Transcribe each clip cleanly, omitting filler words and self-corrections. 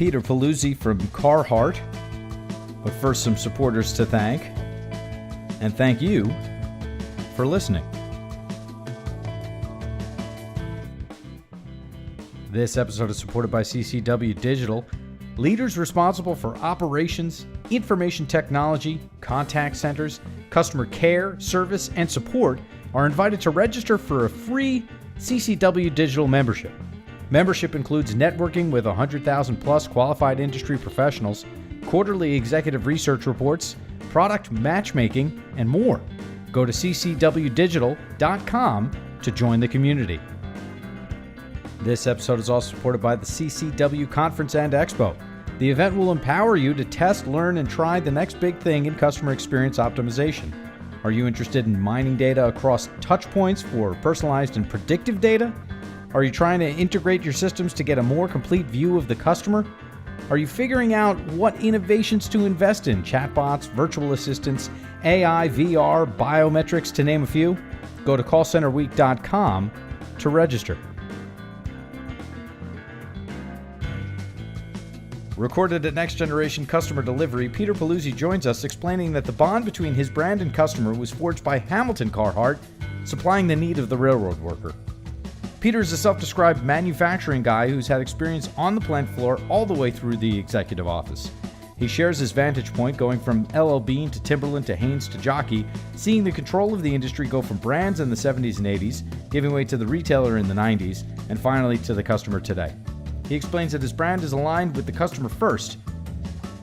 Peter Paluzi from Carhartt. But first, some supporters to thank. And thank you for listening. This episode is supported by CCW Digital, leaders responsible for operations, information technology, contact centers, customer care, service, and support are invited to register for a free CCW Digital membership. Membership includes networking with 100,000 plus qualified industry professionals, quarterly executive research reports, product matchmaking, and more. Go to ccwdigital.com to join the community. This episode is also supported by the CCW Conference and Expo. The event will empower you to test, learn, and try the next big thing in customer experience optimization. Are you interested in mining data across touch points for personalized and predictive data? Are you trying to integrate your systems to get a more complete view of the customer? Are you figuring out what innovations to invest in? Chatbots, virtual assistants, AI, VR, biometrics, to name a few? Go to callcenterweek.com to register. Recorded at Next Generation Customer Delivery, Peter Paluzi joins us explaining that the bond between his brand and customer was forged by Hamilton Carhartt, supplying the need of the railroad worker. Peter is a self-described manufacturing guy who's had experience on the plant floor all the way through the executive office. He shares his vantage point going from LL Bean to Timberland to Haynes to Jockey, seeing the control of the industry go from brands in the 70s and 80s, giving way to the retailer in the 90s, and finally to the customer today. He explains that his brand is aligned with the customer first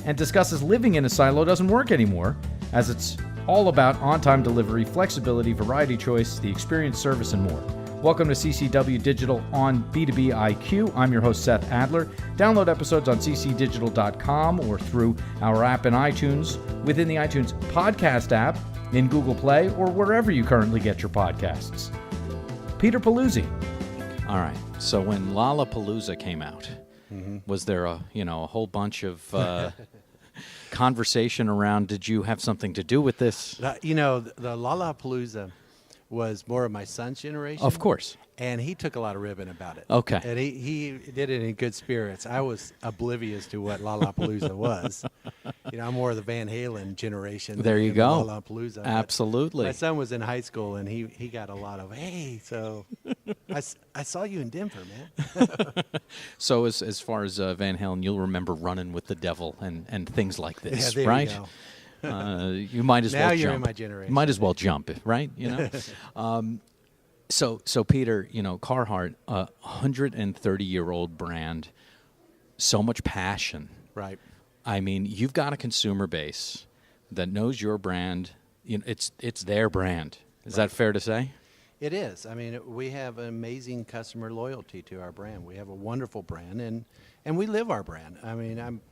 and discusses living in a silo doesn't work anymore, as it's all about on-time delivery, flexibility, variety choice, the experience, service, and more. Welcome to CCW Digital on B2B IQ. I'm your host, Seth Adler. Download episodes on ccdigital.com or through our app in iTunes, within the iTunes podcast app, in Google Play, or wherever you currently get your podcasts. Peter Paluzi. All right. So when Lollapalooza came out, was there a whole bunch of conversation around? Did you have something to do with this? The Lollapalooza was more of my son's generation. Of course. And he took a lot of ribbon about it. Okay. And he did it in good spirits. I was oblivious to what Lollapalooza was. I'm more of the Van Halen generation. There you go. Lollapalooza. Absolutely. My son was in high school, and he got a lot of, hey, so I saw you in Denver, man. So as far as Van Halen, you'll remember Running with the Devil and things like this, yeah, there right? You go. You might as well jump. Now you're in my generation. Might as well jump, right? So Peter, Carhartt, a 130-year-old brand, so much passion. Right. I mean, you've got a consumer base that knows your brand. It's their brand. Is that fair to say? It is. I mean, we have amazing customer loyalty to our brand. We have a wonderful brand, and we live our brand. I mean, I'm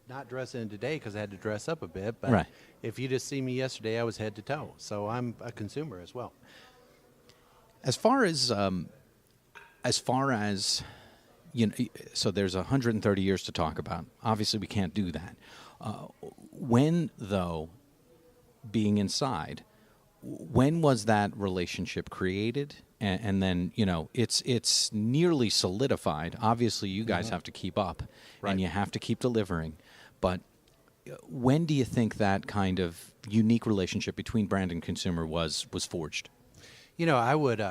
not dressing today because I had to dress up a bit, but right. If you just see me yesterday, I was head to toe. So I'm a consumer as well. As far as so there's 130 years to talk about. Obviously, we can't do that. When, though, being inside, when was that relationship created? And then, it's nearly solidified. Obviously, you guys have to keep up, right. And you have to keep delivering. But when do you think that kind of unique relationship between brand and consumer was forged? I would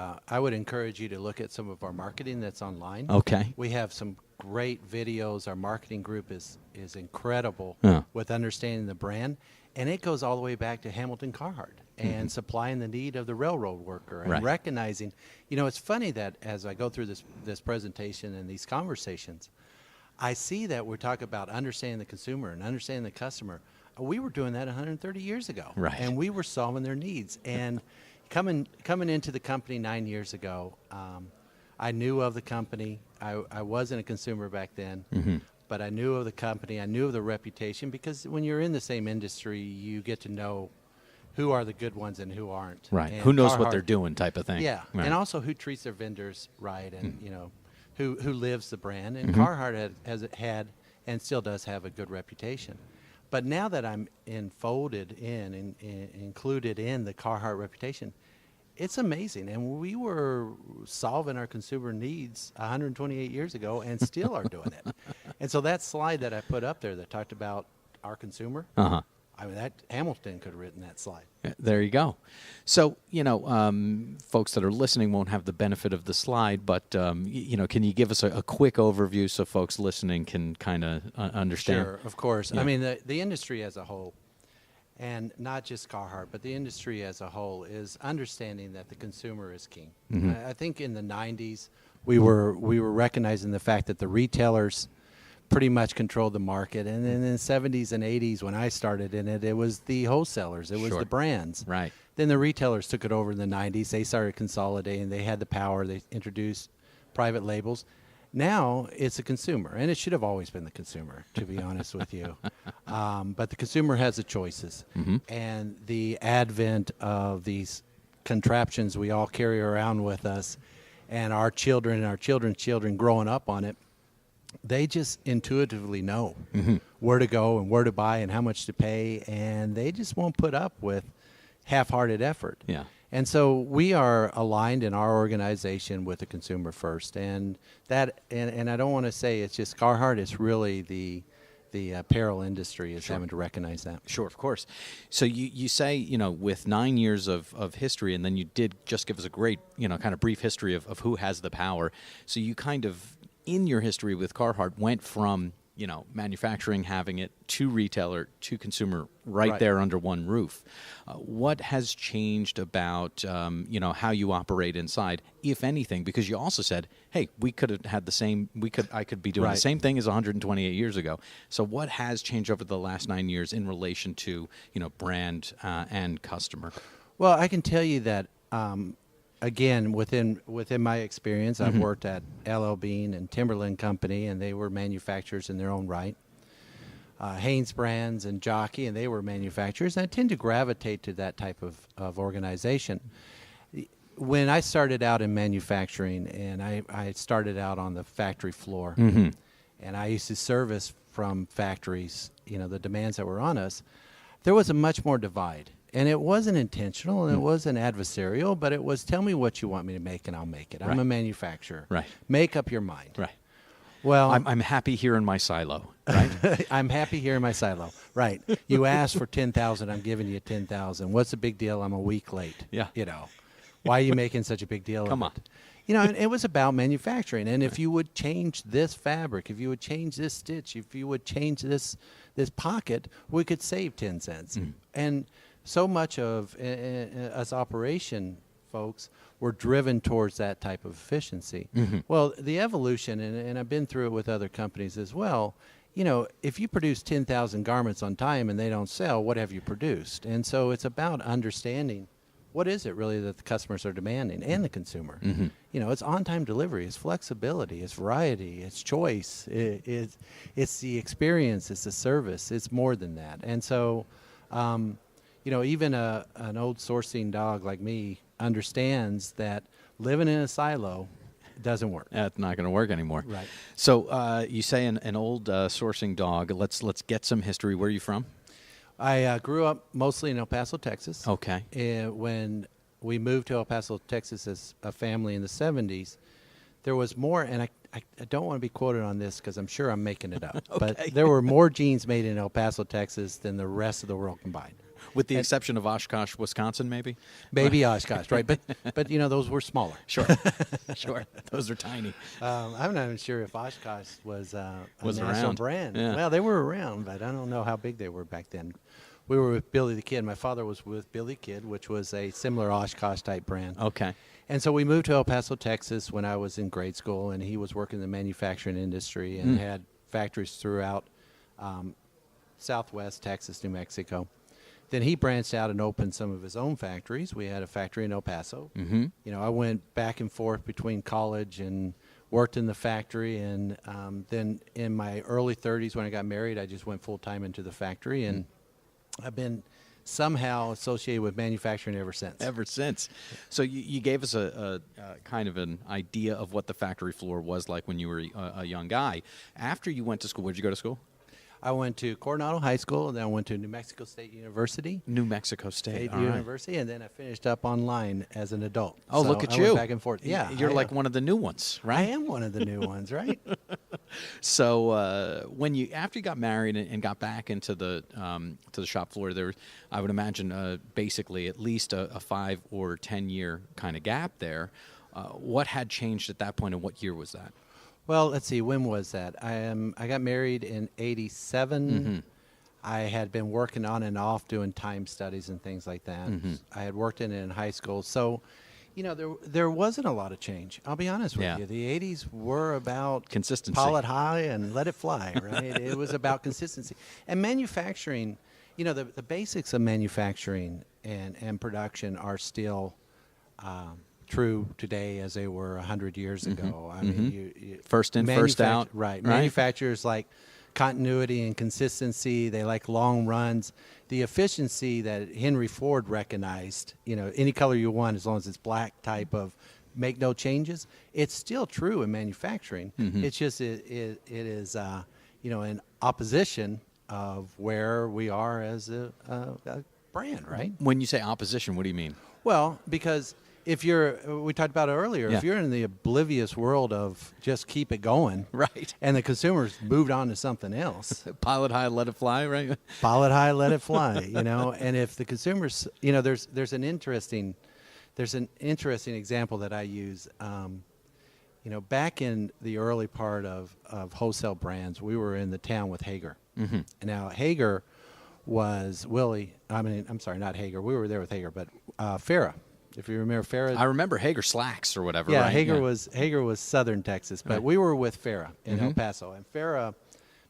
encourage you to look at some of our marketing that's online. Okay. We have some great videos. Our marketing group is incredible Yeah. with understanding the brand, and it goes all the way back to Hamilton Carhartt and supplying the need of the railroad worker and right. recognizing. It's funny that as I go through this presentation and these conversations, I see that we're talking about understanding the consumer and understanding the customer. We were doing that 130 years ago, right. And we were solving their needs. And coming into the company 9 years ago, I knew of the company. I wasn't a consumer back then, but I knew of the company. I knew of the reputation because when you're in the same industry, you get to know who are the good ones and who aren't. Right. And Who knows what they're doing type of thing. Yeah. Right. And also who treats their vendors right and, who lives the brand. And Carhartt has had and still does have a good reputation. But now that I'm included in the Carhartt reputation, it's amazing. And we were solving our consumer needs 128 years ago and still are doing it. And so that slide that I put up there that talked about our consumer, Uh-huh. I mean, that Hamilton could have written that slide. Yeah, there you go. So, folks that are listening won't have the benefit of the slide, but, can you give us a quick overview so folks listening can kind of understand? Sure, of course. Yeah. I mean, the industry as a whole, and not just Carhartt, but the industry as a whole is understanding that the consumer is king. I think in the 90s, we were recognizing the fact that the retailers pretty much controlled the market. And then in the 70s and 80s, when I started in it, it was the wholesalers. It was Sure. the brands. Right. Then the retailers took it over in the 90s. They started consolidating. They had the power. They introduced private labels. Now it's the consumer, and it should have always been the consumer, to be honest with you. But the consumer has the choices. And the advent of these contraptions we all carry around with us, and our children and our children's children growing up on it, they just intuitively know where to go and where to buy and how much to pay, and they just won't put up with half-hearted effort. Yeah. And so we are aligned in our organization with the consumer first, and that and I don't want to say it's just Carhartt. It's really the apparel industry is having to recognize that. Sure, of course. So you say, with 9 years of history, and then you did just give us a great, kind of brief history of who has the power. So you kind of, in your history with Carhartt, went from, manufacturing, having it, to retailer, to consumer, right there under one roof. What has changed about, how you operate inside, if anything? Because you also said, hey, we could have had the same, I could be doing the same thing as 128 years ago. So what has changed over the last 9 years in relation to, brand and customer? Well, I can tell you that, again, within my experience, I've worked at L.L. Bean and Timberland Company, and they were manufacturers in their own right. Hanes Brands and Jockey, and they were manufacturers. And I tend to gravitate to that type of organization. When I started out in manufacturing, and I started out on the factory floor, and I used to service from factories, the demands that were on us, there was a much more divide. And it wasn't intentional, and it wasn't adversarial, but it was, tell me what you want me to make, and I'll make it. I'm a manufacturer. Right. Make up your mind. Right. Well, I'm happy here in my silo, right? I'm happy here in my silo. Right. You asked for 10,000, I'm giving you 10,000. What's the big deal? I'm a week late. Yeah. Why are you making such a big deal Come of on. it? And it was about manufacturing. And if you would change this fabric, if you would change this stitch, if you would change this pocket, we could save 10 cents. And so much of us operation folks were driven towards that type of efficiency. Well, the evolution, and I've been through it with other companies as well, if you produce 10,000 garments on time and they don't sell, what have you produced? And so it's about understanding what is it really that the customers are demanding and the consumer. It's on-time delivery, it's flexibility, it's variety, it's choice, it's the experience, it's the service, it's more than that. And so even an old sourcing dog like me understands that living in a silo doesn't work. That's not going to work anymore. Right. So you say an old sourcing dog. Let's get some history. Where are you from? I grew up mostly in El Paso, Texas. Okay. When we moved to El Paso, Texas as a family in the 70s, there was more, and I don't want to be quoted on this because I'm sure I'm making it up, but there were more jeans made in El Paso, Texas than the rest of the world combined. With the exception of Oshkosh, Wisconsin, maybe? Maybe Oshkosh, right? But those were smaller. Sure. Sure. Those are tiny. I'm not even sure if Oshkosh was a national around. brand. Yeah. Well, they were around, but I don't know how big they were back then. We were with Billy the Kid. My father was with Billy Kid, which was a similar Oshkosh type brand. Okay. And so we moved to El Paso, Texas when I was in grade school, and he was working in the manufacturing industry and had factories throughout Southwest Texas, New Mexico. Then he branched out and opened some of his own factories. We had a factory in El Paso. I went back and forth between college and worked in the factory. And then in my early 30s when I got married, I just went full-time into the factory. And I've been somehow associated with manufacturing ever since. Ever since. So you gave us a kind of an idea of what the factory floor was like when you were a young guy. After you went to school, where did you go to school? I went to Coronado High School, and then I went to New Mexico State University. New Mexico State. All right. University, and then I finished up online as an adult. Oh, So look at I you. went back and forth. Yeah, You're I like am. one of the new ones, I right? am one of the new ones, right? So after you got married and got back into the shop floor, there, I would imagine, basically at least a 5 or 10 year kind of gap there. What had changed at that point, and what year was that? Well, let's see. When was that? I got married in '87. Mm-hmm. I had been working on and off doing time studies and things like that. Mm-hmm. I had worked in it in high school, so there wasn't a lot of change. I'll be honest with Yeah. you. The '80s were about Consistency. Pile it high and let it fly. Right? It was about consistency and manufacturing. The basics of manufacturing and production are still true today as they were 100 years ago. I mean, you First in, first out. Right. Right. Manufacturers like continuity and consistency. They like long runs. The efficiency that Henry Ford recognized, any color you want as long as it's black type of make no changes, it's still true in manufacturing. It's just it is, in opposition of where we are as a brand, right? When you say opposition, what do you mean? Well, because we talked about it earlier, Yeah. if you're in the oblivious world of just keep it going, Right. and the consumers moved on to something else, Pilot high, let it fly, right? follow it high, let it fly, and if the consumers, there's an interesting example that I use, back in the early part of wholesale brands, we were in the town with Hager. Mm-hmm. Now, Hager was not Hager, we were there with Hager, but Farrah. If you remember Farrah. I remember Hager Slacks or whatever. Yeah, right? Hager was Southern Texas, but Right. we were with Farrah in El Paso, and Farrah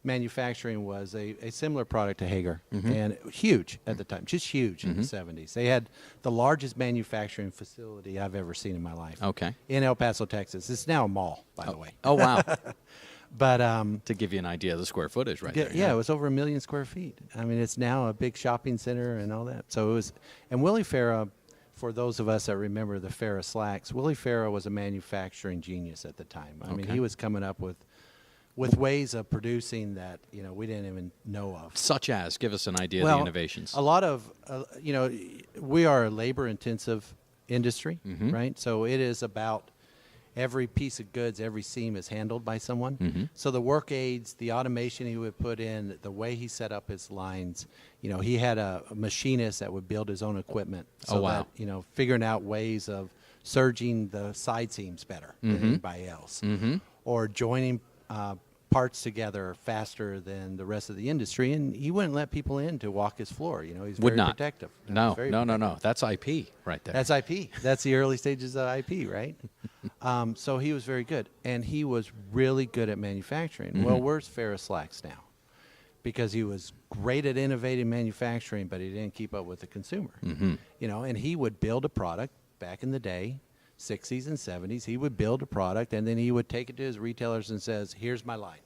manufacturing was a similar product to Hager, and huge at the time, just huge in the 70s. They had the largest manufacturing facility I've ever seen in my life. Okay. In El Paso, Texas. It's now a mall, by the way. Oh, wow. But To give you an idea of the square footage right there. yeah, it was over 1 million square feet. I mean, it's now a big shopping center and all that. So it was, and Willie Farrah. For those of us that remember the Farrah slacks, Willie Farrah was a manufacturing genius at the time. I mean, Okay. he was coming up with ways of producing that we didn't even know of. Such as, give us an idea of the innovations. A lot of we are a labor-intensive industry, right? So it is about every piece of goods, every seam is handled by someone. So the work aids, the automation he would put in, the way he set up his lines, he had a machinist that would build his own equipment. So Oh, wow. that, figuring out ways of serging the side seams better than anybody else. Or joining parts together faster than the rest of the industry. And he wouldn't let people in to walk his floor. He's Would very not. protective. No. Very protective. That's IP right there. That's IP. That's the early stages of IP, right? So he was very good, and he was really good at manufacturing. Well, where's Farrah Slacks now? Because he was great at innovating manufacturing, but he didn't keep up with the consumer. And he would build a product back in the day, 60s and 70s. He would build a product, and then he would take it to his retailers and says, "Here's my line.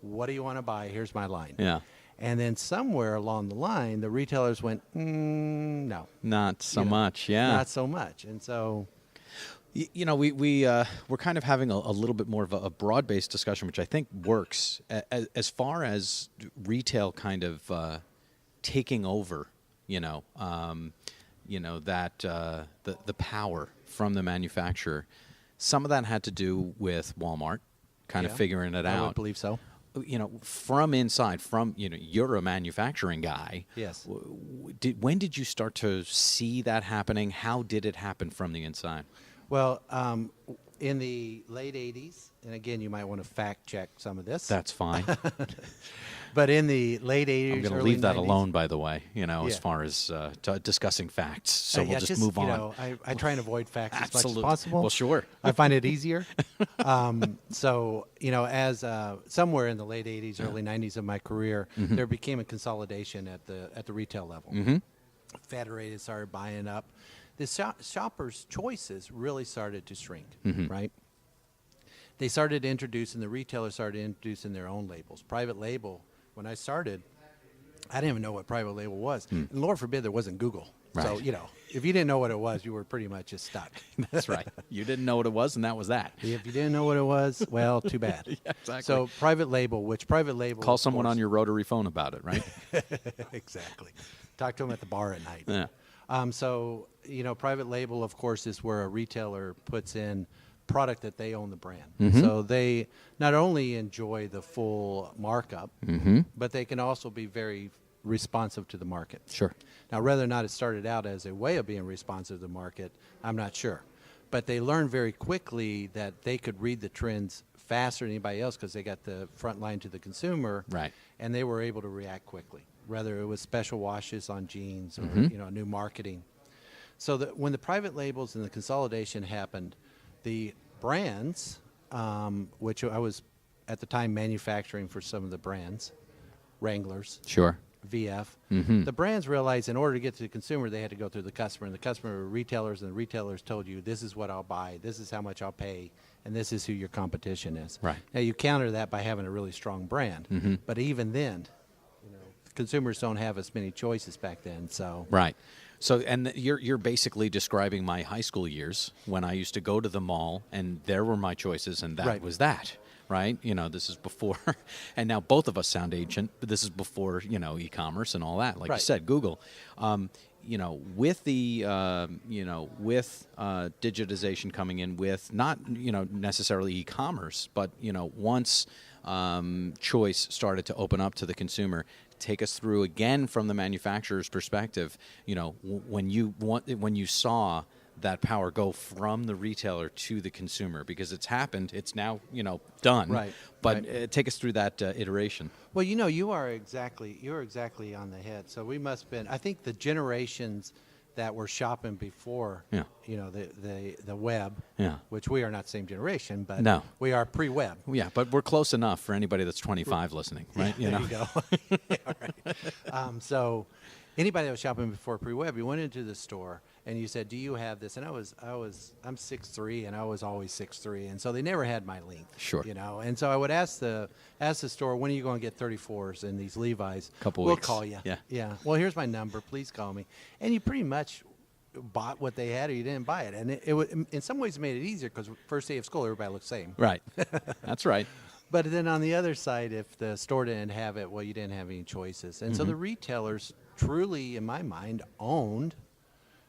What do you want to buy? Here's my line." Yeah. And then somewhere along the line, the retailers went, "No, Not so much, yeah. not so much." And so, we're kind of having a little bit more of a broad-based discussion, which I think works as far as retail kind of taking over. That the power from the manufacturer. Some of that had to do with Walmart, kind of Yeah, figuring it I out. would believe so. From inside, you're a manufacturing guy. Yes. When did you start to see that happening? How did it happen from the inside? Well, in the late 80s, and again, you might want to fact check some of this. That's fine. But in the late 80s, I'm going to early leave that 90s, alone, by the way, as Yeah. far as discussing facts. So we'll yeah, just move on. I try and avoid facts as much Absolutely. as possible. Well, sure. I find it easier. So, as somewhere in the late 80s, early 90s of my career, there became a consolidation at the retail level. Federated started buying up. The shoppers' choices really started to shrink, right? They started introducing, the retailers started introducing their own labels. Private label, when I started, I didn't even know what private label was. And Lord forbid there wasn't Google. Right. So, if you didn't know what it was, you were pretty much just stuck. That's right. You didn't know what it was, and that was that. If you didn't know what it was, well, too bad. Yeah, exactly. So private label, Call someone on your rotary phone about it, right? Exactly. Talk to them at the bar at night. Yeah. So, private label, of course, is where a retailer puts in product that they own the brand. So they not only enjoy the full markup, but they can also be very responsive to the market. Sure. Now, whether or not it started out as a way of being responsive to the market, I'm not sure. But they learned very quickly that they could read the trends faster than anybody else because they got the front line to the consumer. Right. And they were able to react quickly, whether it was special washes on jeans or, new marketing. So that when the private labels and the consolidation happened, the brands, which I was at the time manufacturing for some of the brands, Wranglers, Sure. VF, the brands realized in order to get to the consumer, they had to go through the customer, and the customer were retailers, and the retailers told you, this is what I'll buy, this is how much I'll pay, and this is who your competition is. Right. Now, you counter that by having a really strong brand, but even then, consumers don't have as many choices back then. So Right. So, and you're basically describing my high school years when I used to go to the mall, and there were my choices, and that Right. was that. Right? This is before, and now both of us sound ancient, but this is before, e-commerce and all that. Like you Right. said, Google. With the, with digitization coming in with not, necessarily e-commerce, but, once choice started to open up to the consumer, take us through again from the manufacturer's perspective, when you saw that power go from the retailer to the consumer, because it's happened, it's now done. Right. But Right. Take us through that iteration. Well, you're exactly on the head. So we must have been. I think the generations that were shopping before, Yeah. the web, Yeah. which we are not the same generation, but No. we are pre-web. Yeah, but we're close enough for anybody that's 25 listening, right? There you go. Yeah, right. So anybody that was shopping before pre-web, you went into the store and you said, "Do you have this?" And I'm 6'3", and I was always 6'3", and so they never had my length. Sure. And so I would ask the store, "When are you going to get 34s in these Levi's?" Couple we'll weeks. call you. Yeah. Yeah. Well, here's my number. Please call me. And you pretty much bought what they had, or you didn't buy it. And it in some ways made it easier because first day of school, everybody looked the same. Right. That's right. But then on the other side, if the store didn't have it, well, you didn't have any choices. And so the retailers truly, in my mind, owned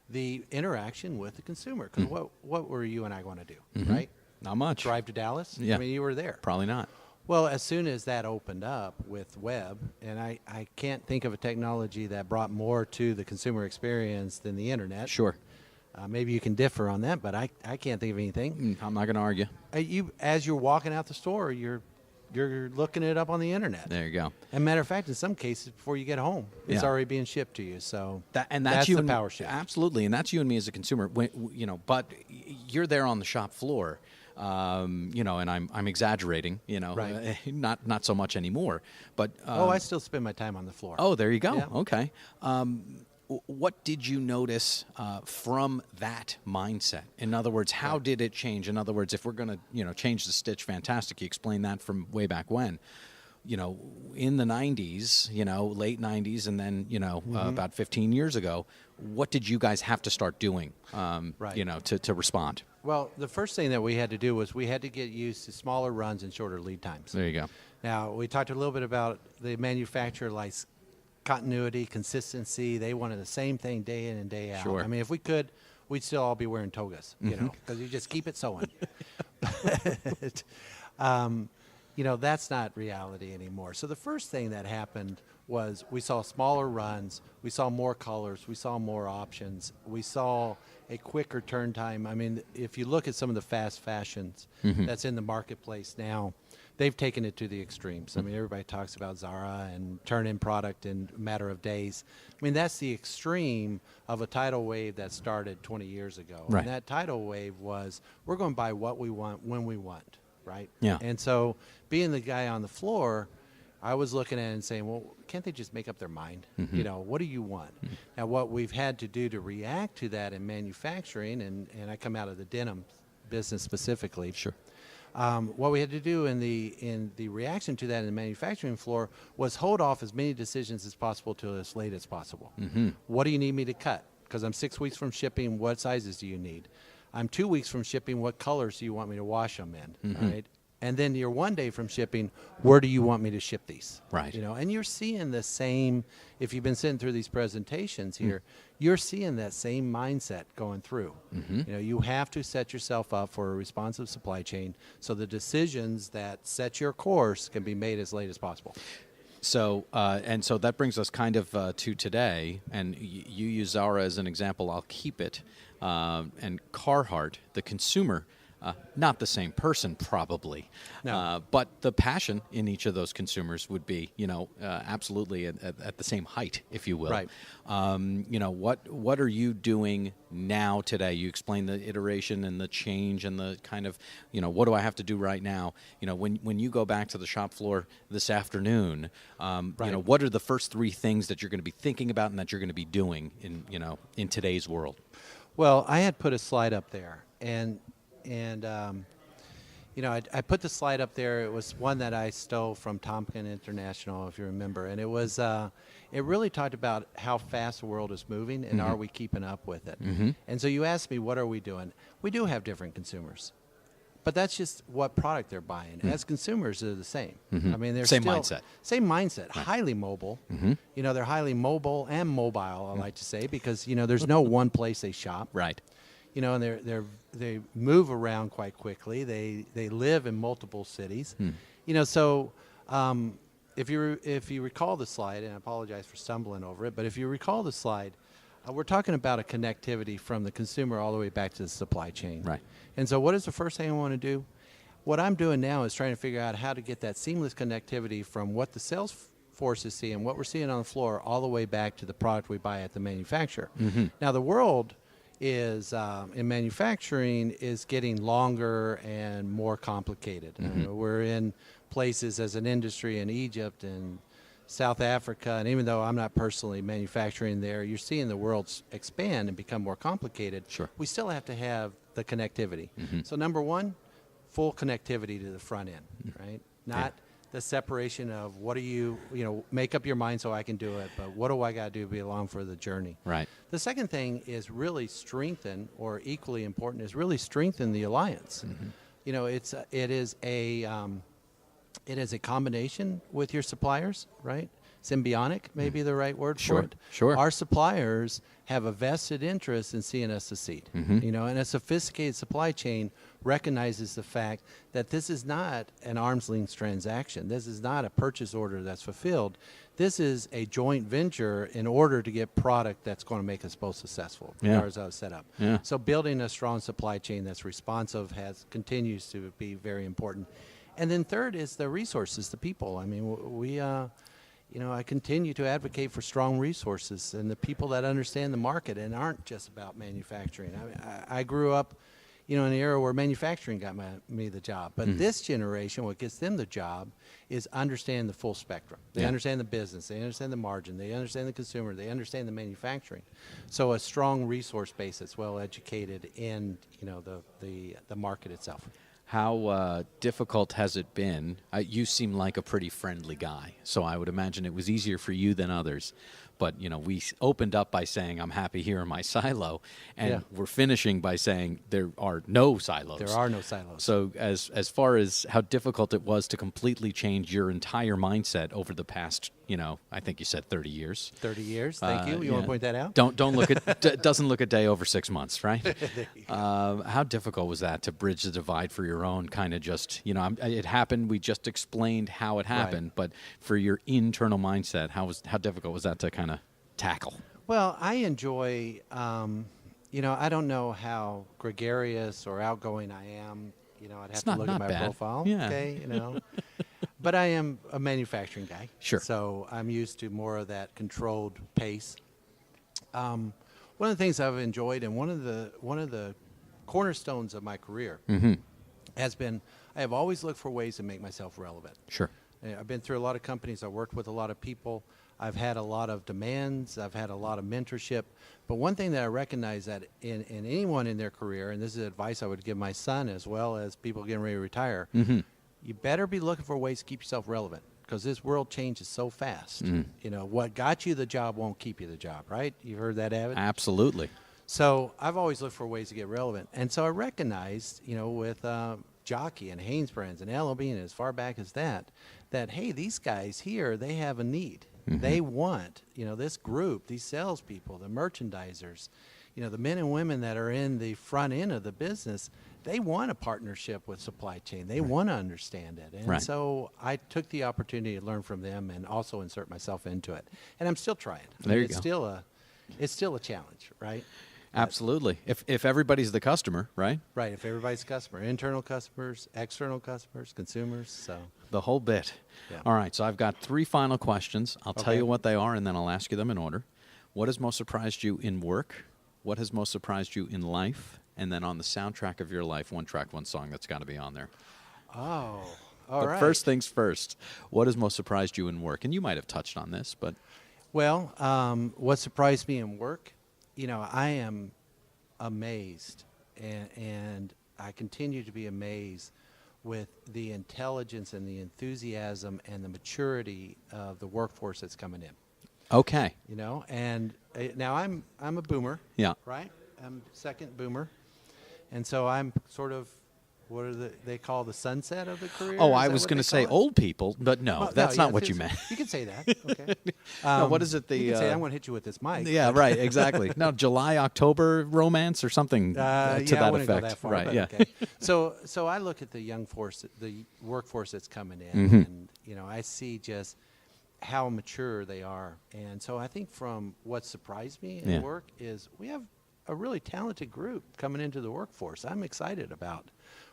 the interaction with the consumer. Because what were you and I going to do, right? Not much. Drive to Dallas? Yeah. I mean, you were there. Probably not. Well, as soon as that opened up with web, and I can't think of a technology that brought more to the consumer experience than the internet. Sure. Maybe you can differ on that, but I can't think of anything. I'm not going to argue. As you're walking out the store, you're looking it up on the internet. There you go. And matter of fact, in some cases, before you get home, it's Yeah. already being shipped to you. So That's the and, power shift. Absolutely, and that's you and me as a consumer. But you're there on the shop floor, and I'm exaggerating. Right. Not so much anymore. But I still spend my time on the floor. oh, there you go. Yeah. Okay. What did you notice from that mindset? In other words, how did it change? In other words, if we're going to change the stitch, fantastic. You explained that from way back when. In the 90s, late 90s, and then, about 15 years ago, what did you guys have to start doing, Right. To respond? Well, the first thing that we had to do was we had to get used to smaller runs and shorter lead times. There you go. Now, we talked a little bit about the manufacturer, like continuity, consistency. They wanted the same thing day in and day out. Sure. I mean, if we could, we'd still all be wearing togas, because you just keep it sewing. But, that's not reality anymore. So the first thing that happened was we saw smaller runs, we saw more colors, we saw more options, we saw a quicker turn time. I mean, if you look at some of the fast fashions that's in the marketplace now, they've taken it to the extremes. I mean, everybody talks about Zara and turn in product in a matter of days. I mean, that's the extreme of a tidal wave that started 20 years ago. Right. And that tidal wave was, we're going to buy what we want when we want, right? Yeah. And so being the guy on the floor, I was looking at it and saying, well, can't they just make up their mind? What do you want? Now, what we've had to do to react to that in manufacturing, and I come out of the denim business specifically. Sure. What we had to do in the reaction to that in the manufacturing floor was hold off as many decisions as possible till as late as possible. What do you need me to cut? because I'm 6 weeks from shipping. What sizes do you need? I'm 2 weeks from shipping. What colors do you want me to wash them in? Right. And then you're 1 day from shipping. Where do you want me to ship these? Right. You know, and you're seeing the same. If you've been sitting through these presentations here, you're seeing that same mindset going through. You know, you have to set yourself up for a responsive supply chain, so the decisions that set your course can be made as late as possible. So, and so that brings us kind of to today, and you use Zara as an example. I'll keep it. And Carhartt, the consumer, not the same person probably, No. but the passion in each of those consumers would be, you know, absolutely at the same height, if you will. Right. You know, what are you doing now today? You explained the iteration and the change and the kind of, you know, what do I have to do right now? You know, when you go back to the shop floor this afternoon, you know, what are the first 3 things that you're going to be thinking about and that you're going to be doing in, you know, in today's world? Well, I had put a slide up there, and you know, I put the slide up there. It was one that I stole from Tompkin International, if you remember, and it was it really talked about how fast the world is moving and are we keeping up with it. And so you asked me, what are we doing? We do have different consumers, but that's just what product they're buying. As consumers, they're the same. I mean, they're Same still mindset. Same mindset. Highly mobile. You know, they're highly mobile and mobile. I like to say, because you know, there's no one place they shop. Right. You know, and they move around quite quickly. They live in multiple cities. You know, so if you recall the slide, and I apologize for stumbling over it, but if you recall the slide, we're talking about a connectivity from the consumer all the way back to the supply chain. Right. And so what is the first thing I want to do? What I'm doing now is trying to figure out how to get that seamless connectivity from what the sales force is seeing, what we're seeing on the floor, all the way back to the product we buy at the manufacturer. Now, the world is in manufacturing is getting longer and more complicated. We're in places as an industry in Egypt and South Africa, and even though I'm not personally manufacturing there, you're seeing the world expand and become more complicated. Sure. We still have to have the connectivity. So number one, full connectivity to the front end, right? Not the separation of what do you know, make up your mind so I can do it, but what do I got to do to be along for the journey? Right. The second thing is really strengthen, or equally important, is really strengthen the alliance. You know, it is a combination with your suppliers, right? Symbiotic may be the right word for it. Sure. Our suppliers have a vested interest in seeing us succeed. You know, and a sophisticated supply chain recognizes the fact that this is not an arm's length transaction. This is not a purchase order that's fulfilled. This is a joint venture in order to get product that's going to make us both successful, as far as I was set up. So building a strong supply chain that's responsive continues to be very important. And then third is the resources, the people. I mean, we, you know, I continue to advocate for strong resources and the people that understand the market and aren't just about manufacturing. I mean, I grew up, you know, in an era where manufacturing got me the job. But this generation, what gets them the job is understand the full spectrum. They understand the business. They understand the margin. They understand the consumer. They understand the manufacturing. So a strong resource base that's well educated in, you know, the market itself. How difficult has it been? You seem like a pretty friendly guy, so I would imagine it was easier for you than others. But, you know, we opened up by saying, I'm happy here in my silo, and we're finishing by saying there are no silos. There are no silos. So as far as how difficult it was to completely change your entire mindset over the past, you know, I think you said 30 years. 30 years, thank you. You want to point that out? Don't look at, doesn't look a day over 6 months, right? How difficult was that to bridge the divide for your own kind of just, you know, it happened, we just explained how it happened, but for your internal mindset, how difficult was that to kind of tackle? Well, I enjoy, you know, I don't know how gregarious or outgoing I am. You know, I'd have to look at my profile. Yeah. Okay, you know. But I am a manufacturing guy. Sure. So I'm used to more of that controlled pace. One of the things I've enjoyed, and one of the cornerstones of my career has been, I have always looked for ways to make myself relevant. Sure. I've been through a lot of companies. I've worked with a lot of people. I've had a lot of demands. I've had a lot of mentorship. But one thing that I recognize that in anyone in their career, and this is advice I would give my son as well as people getting ready to retire, you better be looking for ways to keep yourself relevant, because this world changes so fast. You know, what got you the job won't keep you the job, right? You've heard that adage? Absolutely. So I've always looked for ways to get relevant. And so I recognized, you know, with Jockey and Hanesbrands and LOB and as far back as that, hey, these guys here, they have a need. They want, you know, this group, these salespeople, the merchandisers, you know, the men and women that are in the front end of the business, they want a partnership with supply chain. They want to understand it. And so I took the opportunity to learn from them and also insert myself into it. And I'm still trying. There you it's go. It's still a challenge, right? Absolutely. If everybody's the customer, right? Right. If everybody's a customer, internal customers, external customers, consumers, so. The whole bit. Yeah. All right, so I've got 3 final questions. I'll tell Okay. you what they are, and then I'll ask you them in order. What has most surprised you in work? What has most surprised you in life? And then on the soundtrack of your life, one track, one song that's got to be on there. Oh, all But right. first things first, what has most surprised you in work? And you might have touched on this, but... Well, what surprised me in work, you know, I am amazed, and I continue to be amazed with the intelligence and the enthusiasm and the maturity of the workforce that's coming in. Okay. You know, and now I'm a boomer. Yeah. Right. I'm second boomer, and so I'm sort of what are they call the sunset of the career? Oh, Is I that was what going to they say call it? old people, but no, Well, that's no, not yeah, what you it's- meant. You can say that. Okay. No, what is it? The You can say I'm going to hit you with this mic. yeah, right, exactly. No, July, October romance or something to Yeah, I that wouldn't effect. go that far, right, but yeah. okay. So I look at the young force, the workforce that's coming in, Mm-hmm. and you know, I see just how mature they are. And so I think from what surprised me in Yeah. work is we have a really talented group coming into the workforce. I'm excited about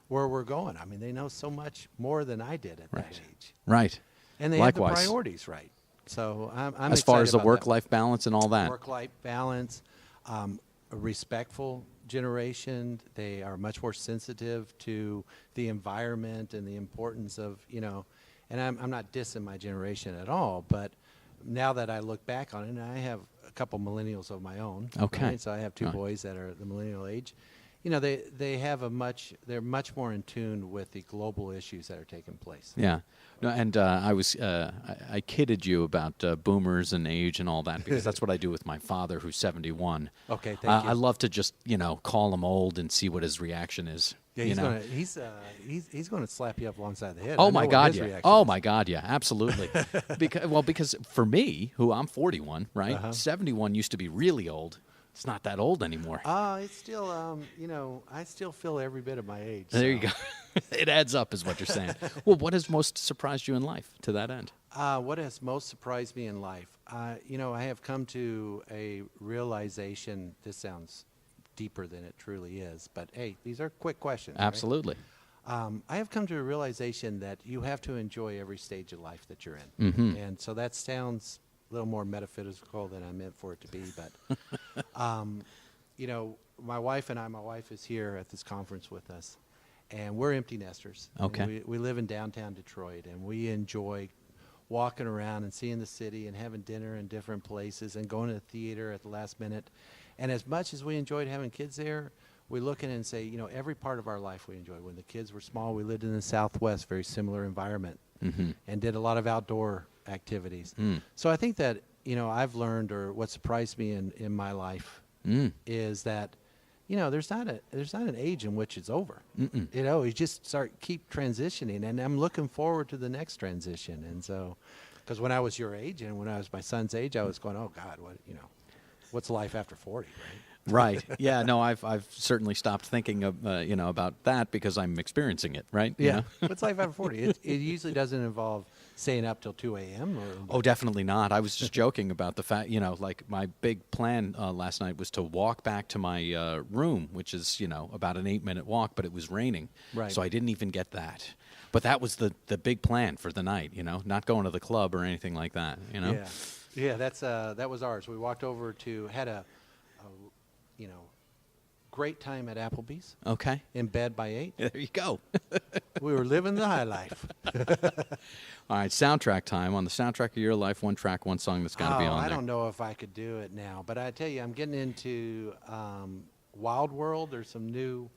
where we're going. I mean, they know so much more than I did at that Right. age, Right. and they Likewise. have the priorities right. So I'm As far excited as the about that. work-life balance and all that. Work-life balance, a respectful generation. They are much more sensitive to the environment and the importance of, you know, and I'm not dissing my generation at all, but now that I look back on it, and I have a couple millennials of my own. Okay. Right? So I have 2 Right. boys that are the millennial age. You know, they're much more in tune with the global issues that are taking place. Yeah. No, and I kidded you about boomers and age and all that because that's what I do with my father, who's 71. Okay, thank you. I love to just, call him old and see what his reaction is. Yeah, you know? he's gonna slap you up alongside the head. I Oh know my what God, his yeah. reaction Oh is. my God, yeah, absolutely. because for me, who I'm 41, right? Uh-huh. 71 used to be really old. It's not that old anymore. It's still, I still feel every bit of my age. There you so. go. It adds up, is what you're saying. Well, what has most surprised you in life to that end? What has most surprised me in life? I have come to a realization. This sounds deeper than it truly is, but hey, these are quick questions. right? Absolutely. I have come to a realization that you have to enjoy every stage of life that you're in. Mm-hmm. And so that sounds a little more metaphysical than I meant for it to be. But, my wife is here at this conference with us, and we're empty nesters. And Okay. we live in downtown Detroit, and we enjoy walking around and seeing the city and having dinner in different places and going to the theater at the last minute. And as much as we enjoyed having kids there, we look in and say, every part of our life we enjoyed. When the kids were small, we lived in the Southwest, very similar environment, and did a lot of outdoor activities. So I think that, I've learned, or what surprised me in my life is that, there's not an age in which it's over. You just keep transitioning, and I'm looking forward to the next transition. And so, because when I was your age and when I was my son's age, I was going, oh God, what's life after 40, right? Right. Yeah. No, I've certainly stopped thinking of about that because I'm experiencing it. Right. You know? What's life after 40? It usually doesn't involve staying up till 2 a.m. Oh, definitely not. I was just joking about the fact, like my big plan last night was to walk back to my room, which is, about an 8-minute walk, but it was raining. Right. So I didn't even get that. But that was the big plan for the night, not going to the club or anything like that, Yeah. Yeah, that was ours. We walked over had a great time at Applebee's. Okay. In bed by 8. There you go. We were living the high life. All right, soundtrack time. On the soundtrack of your life, one track, one song that's got to be on I there. don't know if I could do it now, but I tell you, I'm getting into Wild World. There's some new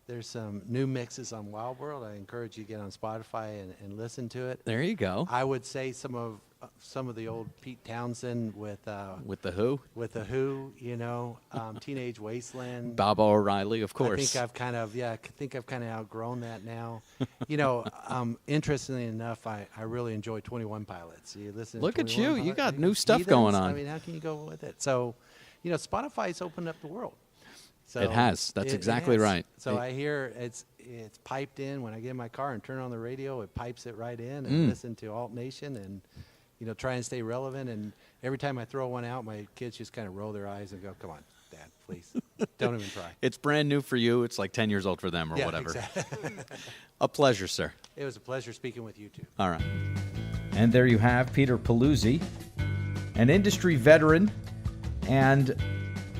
There's some new mixes on Wild World. I encourage you to get on Spotify and listen to it. There you go. I would say some of the old Pete Townsend with The Who, the Who, Teenage Wasteland. Bob O'Reilly, of course. I think I've kind of outgrown that now. Interestingly enough, I really enjoy 21 Pilots. You listen. Look to at 21 you. You Pilots? got new stuff Heathens? going on. I mean, how can you go with it? So, Spotify's opened up the world. So It has. That's exactly has. right. So I hear it's piped in when I get in my car and turn on the radio. It pipes it right in and listen to Alt Nation and try and stay relevant. And every time I throw one out, my kids just kind of roll their eyes and go, "Come on, Dad, please, don't even try." It's brand new for you. It's like 10 years old for them or whatever. Exactly. A pleasure, sir. It was a pleasure speaking with you too. All right. And there you have Peter Paluzi, an industry veteran and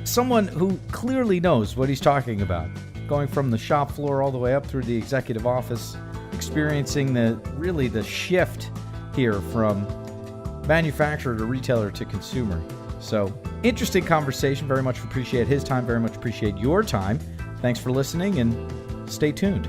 someone who clearly knows what he's talking about, going from the shop floor all the way up through the executive office, experiencing the shift here from manufacturer to retailer to consumer. So, interesting conversation. Very much appreciate his time. Very much appreciate your time. Thanks for listening and stay tuned.